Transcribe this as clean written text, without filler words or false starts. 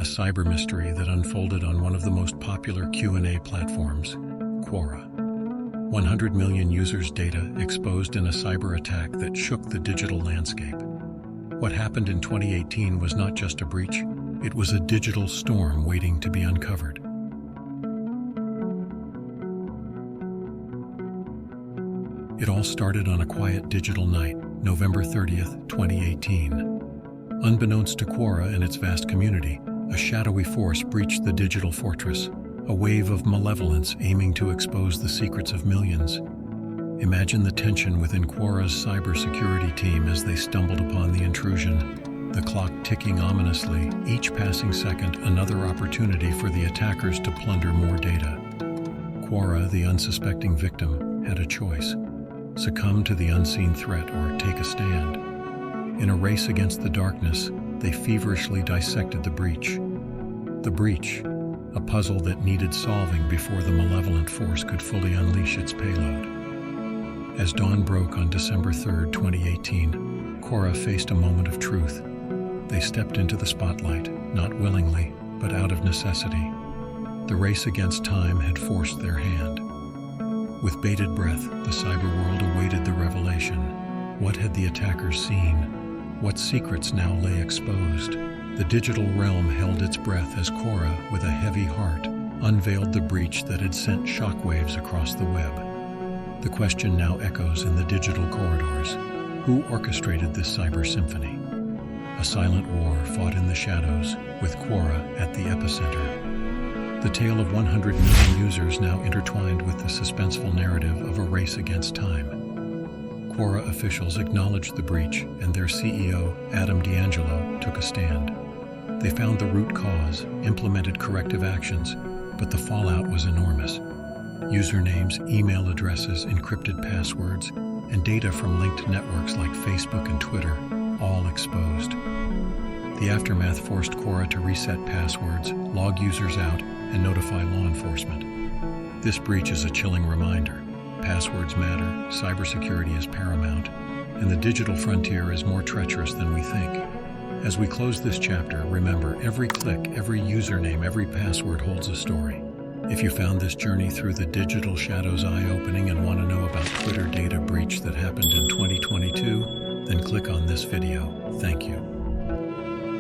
a cyber mystery that unfolded on one of the most popular Q&A platforms, Quora. 100 million users' data exposed in a cyber attack that shook the digital landscape. What happened in 2018 was not just a breach, it was a digital storm waiting to be uncovered. It all started on a quiet digital night, November 30th, 2018. Unbeknownst to Quora and its vast community, a shadowy force breached the digital fortress, a wave of malevolence aiming to expose the secrets of millions. Imagine the tension within Quora's cybersecurity team as they stumbled upon the intrusion, the clock ticking ominously, each passing second another opportunity for the attackers to plunder more data. Quora, the unsuspecting victim, had a choice: succumb to the unseen threat or take a stand. In a race against the darkness, they feverishly dissected the breach. The breach, a puzzle that needed solving before the malevolent force could fully unleash its payload. As dawn broke on December 3, 2018, Quora faced a moment of truth. They stepped into the spotlight, not willingly, but out of necessity. The race against time had forced their hand. With bated breath, the cyber world awaited the revelation. What had the attackers seen? What secrets now lay exposed? The digital realm held its breath as Quora, with a heavy heart, unveiled the breach that had sent shockwaves across the web. The question now echoes in the digital corridors: who orchestrated this cyber symphony? A silent war fought in the shadows, with Quora at the epicenter. The tale of 100 million users now intertwined with the suspenseful narrative of a race against time. Quora officials acknowledged the breach, and their CEO, Adam D'Angelo, took a stand. They found the root cause, implemented corrective actions, but the fallout was enormous. Usernames, email addresses, encrypted passwords, and data from linked networks like Facebook and Twitter, all exposed. The aftermath forced Quora to reset passwords, log users out, and notify law enforcement. This breach is a chilling reminder. Passwords matter, cybersecurity is paramount, and the digital frontier is more treacherous than we think. As we close this chapter, remember, every click, every username, every password holds a story. If you found this journey through the digital shadows eye-opening and want to know about Twitter data breach that happened in 2022, then click on this video. Thank you.